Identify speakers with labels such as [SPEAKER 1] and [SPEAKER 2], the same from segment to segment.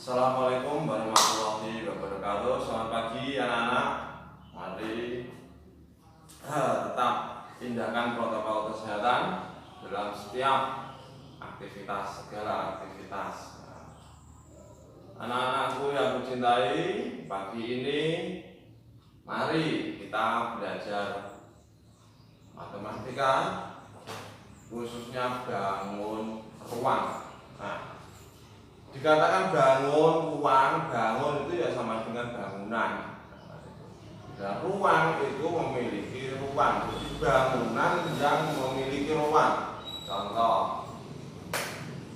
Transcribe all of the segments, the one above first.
[SPEAKER 1] Assalamualaikum warahmatullahi wabarakatuh. Selamat pagi anak-anak. Mari tetap indahkan protokol kesehatan dalam setiap aktivitas, segala aktivitas. Anak-anakku yang kucintai, pagi ini mari kita belajar matematika, khususnya bangun ruang. Dikatakan bangun ruang, bangun itu ya sama dengan bangunan. Dan ruang itu memiliki ruang, jadi bangunan yang memiliki ruang. Contoh,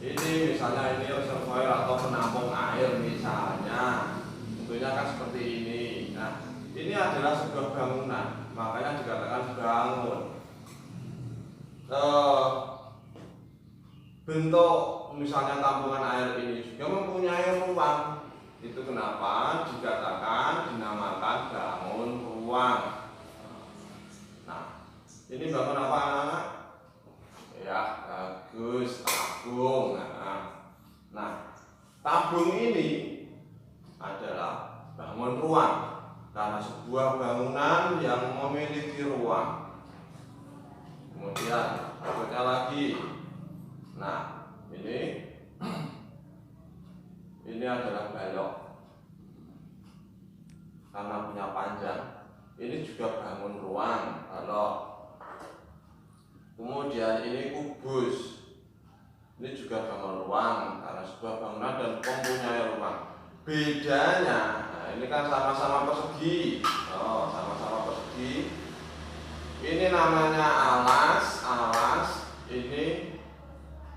[SPEAKER 1] ini misalnya ini reservoir atau penampung air misalnya, tentunya kan seperti ini. Nah, ini adalah sebuah bangunan, makanya dikatakan bangun. Bentuk misalnya tampungan air ini juga mempunyai ruang. Itu kenapa dikatakan dinamakan bangun ruang. Nah, ini bangun apa anak-anak? Ya, bagus, tabung. Nah, tabung ini adalah bangun ruang karena sebuah bangunan yang memiliki ruang. Kemudian berikutnya lagi. Nah, ini adalah balok karena punya panjang. Ini juga bangun ruang, balok. Kemudian ini kubus. Ini juga bangun ruang karena sebuah bangunan dan mempunyai ruang. Bedanya, nah ini kan sama-sama persegi. Sama-sama persegi. Ini namanya alas. Ini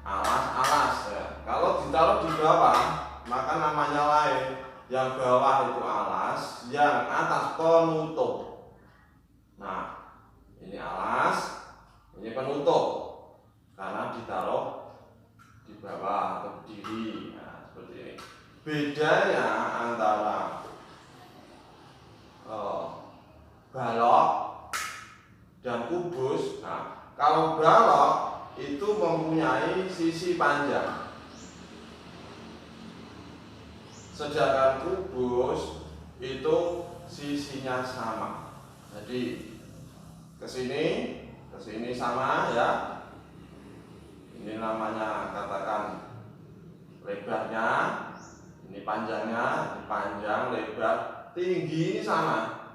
[SPEAKER 1] alas ya. Kalau ditaruh di bawah maka namanya lain. Yang bawah itu alas, yang atas penutup. Nah, ini alas, ini penutup karena ditaruh di bawah atau berdiri. Nah, seperti ini. Bedanya antara balok dan kubus. Nah, kalau balok itu mempunyai sisi panjang, sedangkan kubus itu sisinya sama. Jadi ke sini sama ya. Ini namanya katakan lebarnya, ini panjangnya, ini panjang, lebar, tinggi ini sama.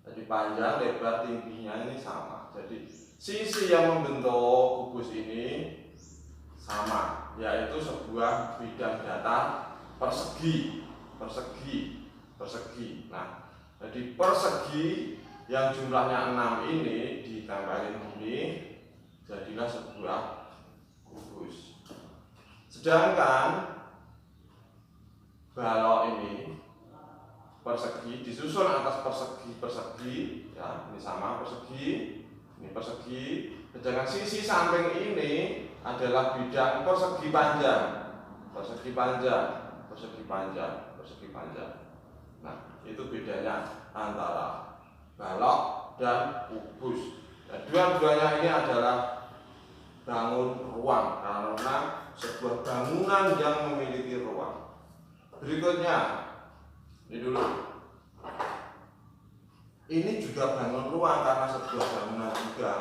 [SPEAKER 1] Jadi panjang, lebar, tingginya ini sama. Jadi sisi yang membentuk kubus ini sama, yaitu sebuah bidang datar persegi. Nah, jadi persegi yang jumlahnya 6 ini ditambahin ini jadilah sebuah kubus. Sedangkan balok ini persegi disusun atas persegi ya, ini sama persegi. Ini persegi, sedangkan sisi samping ini adalah bidang persegi panjang. Nah, itu bedanya antara balok dan kubus. Nah, dua-duanya ini adalah bangun ruang karena sebuah bangunan yang memiliki ruang. Berikutnya, ini dulu. Ini juga bangun ruang karena sebuah bangunan juga.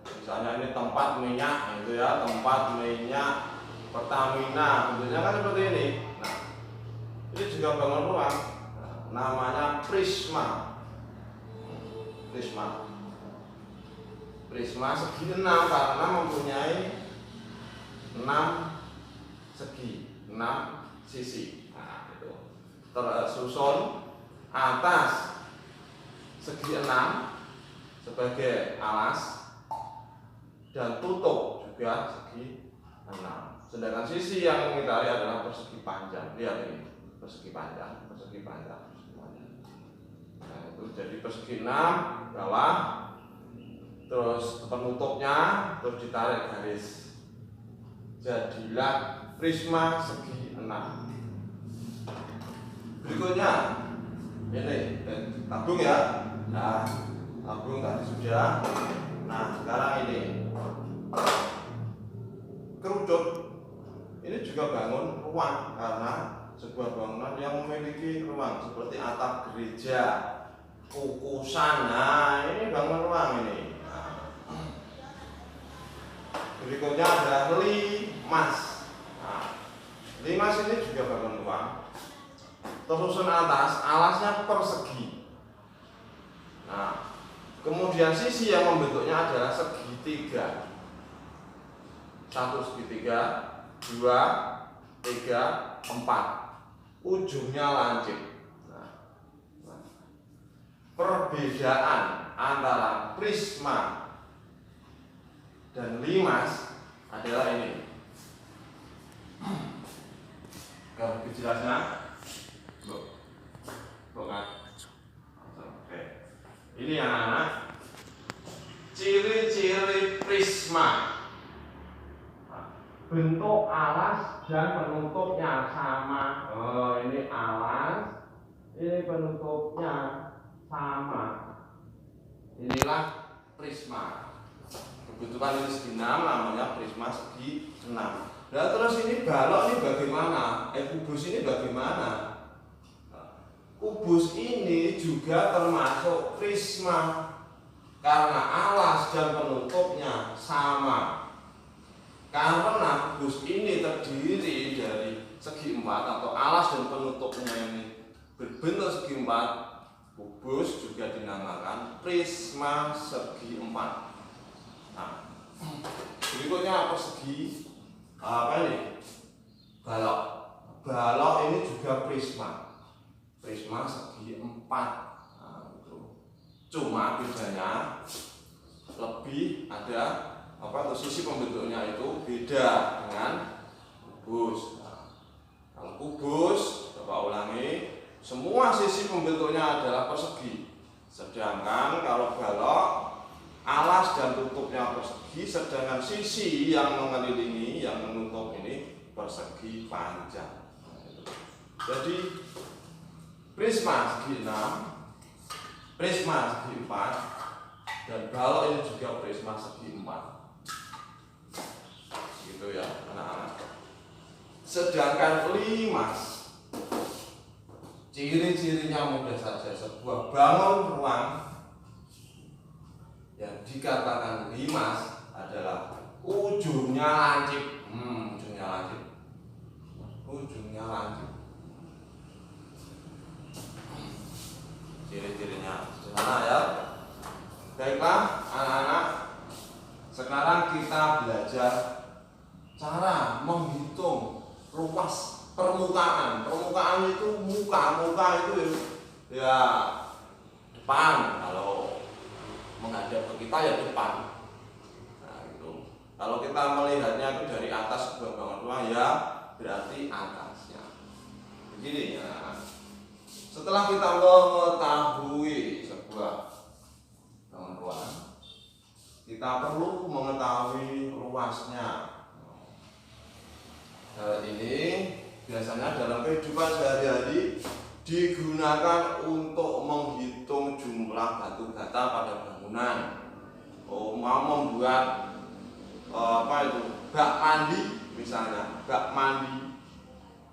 [SPEAKER 1] Misalnya ini tempat minyak, gitu ya, tempat minyak Pertamina, bentuknya kan seperti ini. Nah, ini juga bangun ruang. Nah, namanya prisma. Prisma segi 6 karena mempunyai 6 segi, 6 sisi. Nah, itu tersusun atas segi 6 sebagai alas dan tutup juga segi 6. Sedangkan sisi yang kita lihat adalah persegi panjang. Lihat ini, persegi panjang. Nah, itu jadi persegi 6 bawah, terus penutupnya terus ditarik garis. Jadilah prisma segi 6. Berikutnya ini tabung ya. Nah, tabung tadi sudah. Nah, sekarang ini kerucut. Ini juga bangun ruang karena sebuah bangunan yang memiliki ruang seperti atap gereja, kukusan. Nah, ini bangun ruang ini. Nah, berikutnya ada limas. Nah, limas ini juga bangun ruang. Tersusun atas, alasnya persegi. Nah, kemudian sisi yang membentuknya adalah segitiga. 1 segitiga, 2, 3, 4. Ujungnya lancip. Nah, perbedaan antara prisma dan limas adalah ini. Kalau lebih jelasnya, bukan. Oke. Ini anak-anak ciri-ciri prisma. Bentuk alas dan penutupnya sama. Oh, ini alas, ini penutupnya sama. Inilah prisma. Kebetulan ini segi 6, namanya prisma segi 6. Nah, terus ini balok ini bagaimana? Kubus ini bagaimana? Kubus ini juga termasuk prisma karena alas dan penutupnya sama. Karena kubus ini terdiri dari segi 4 atau alas dan penutupnya ini berbentuk segi 4, kubus juga dinamakan prisma segi 4. Nah, berikutnya persegi apa ini? Balok. Balok ini juga prisma. Prisma segi 4. Nah, itu. Cuma bedanya lebih ada apa tuh, sisi pembentuknya itu beda dengan kubus. Nah, kalau kubus, coba ulangi, semua sisi pembentuknya adalah persegi. Sedangkan kalau balok, alas dan tutupnya persegi, sedangkan sisi yang mengelilingi, yang menutup ini persegi panjang. Nah, itu. Jadi prisma segi 6, prisma segi 4, dan balok ini juga prisma segi 4. Gitu ya anak-anak. Sedangkan limas, ciri-cirinya mudah saja. Sebuah bangun ruang yang dikatakan limas adalah ujungnya lancip. Ujungnya lancip. Ujungnya lancip. Ciri-cirinya sederhana ya. Baiklah anak-anak, sekarang kita belajar cara menghitung luas permukaan. Permukaan itu muka itu ya depan. Kalau menghadap ke kita ya depan. Nah, itu. Kalau kita melihatnya itu dari atas sebuah bangun ruang ya berarti atasnya. Begini ya. Setelah kita mengetahui sebuah bangun ruang, kita perlu mengetahui luasnya. Hal ini biasanya dalam kehidupan sehari-hari digunakan untuk menghitung jumlah batu bata pada bangunan. Mau membuat bak mandi misalnya, bak mandi.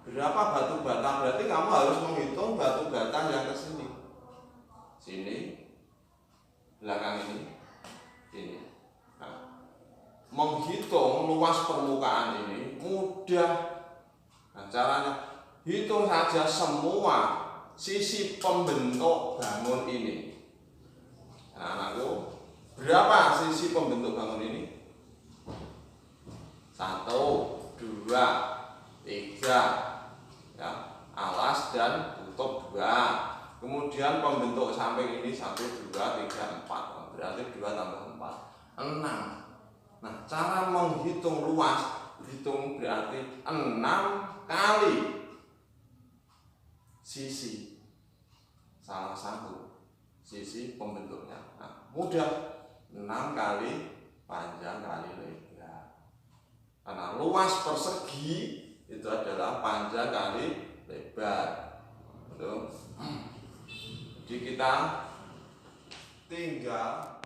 [SPEAKER 1] Berapa batu bata? Berarti kamu harus menghitung batu bata yang ke sini. Sini, belakang ini. Nah, menghitung luas permukaan ini mudah. Nah, caranya hitung saja semua sisi pembentuk bangun ini. Nah, anakku, berapa sisi pembentuk bangun ini? 1, 2, 3, ya, alas dan tutup 2. Kemudian pembentuk samping ini 1, 2, 3, 4. Berarti 2 tambah 4, 6. Nah, cara menghitung luas, hitung berarti 6 kali sisi salah satu sisi pembentuknya. Nah, mudah, 6 kali panjang kali lebar. Karena luas persegi itu adalah panjang kali lebar. Jadi kita tinggal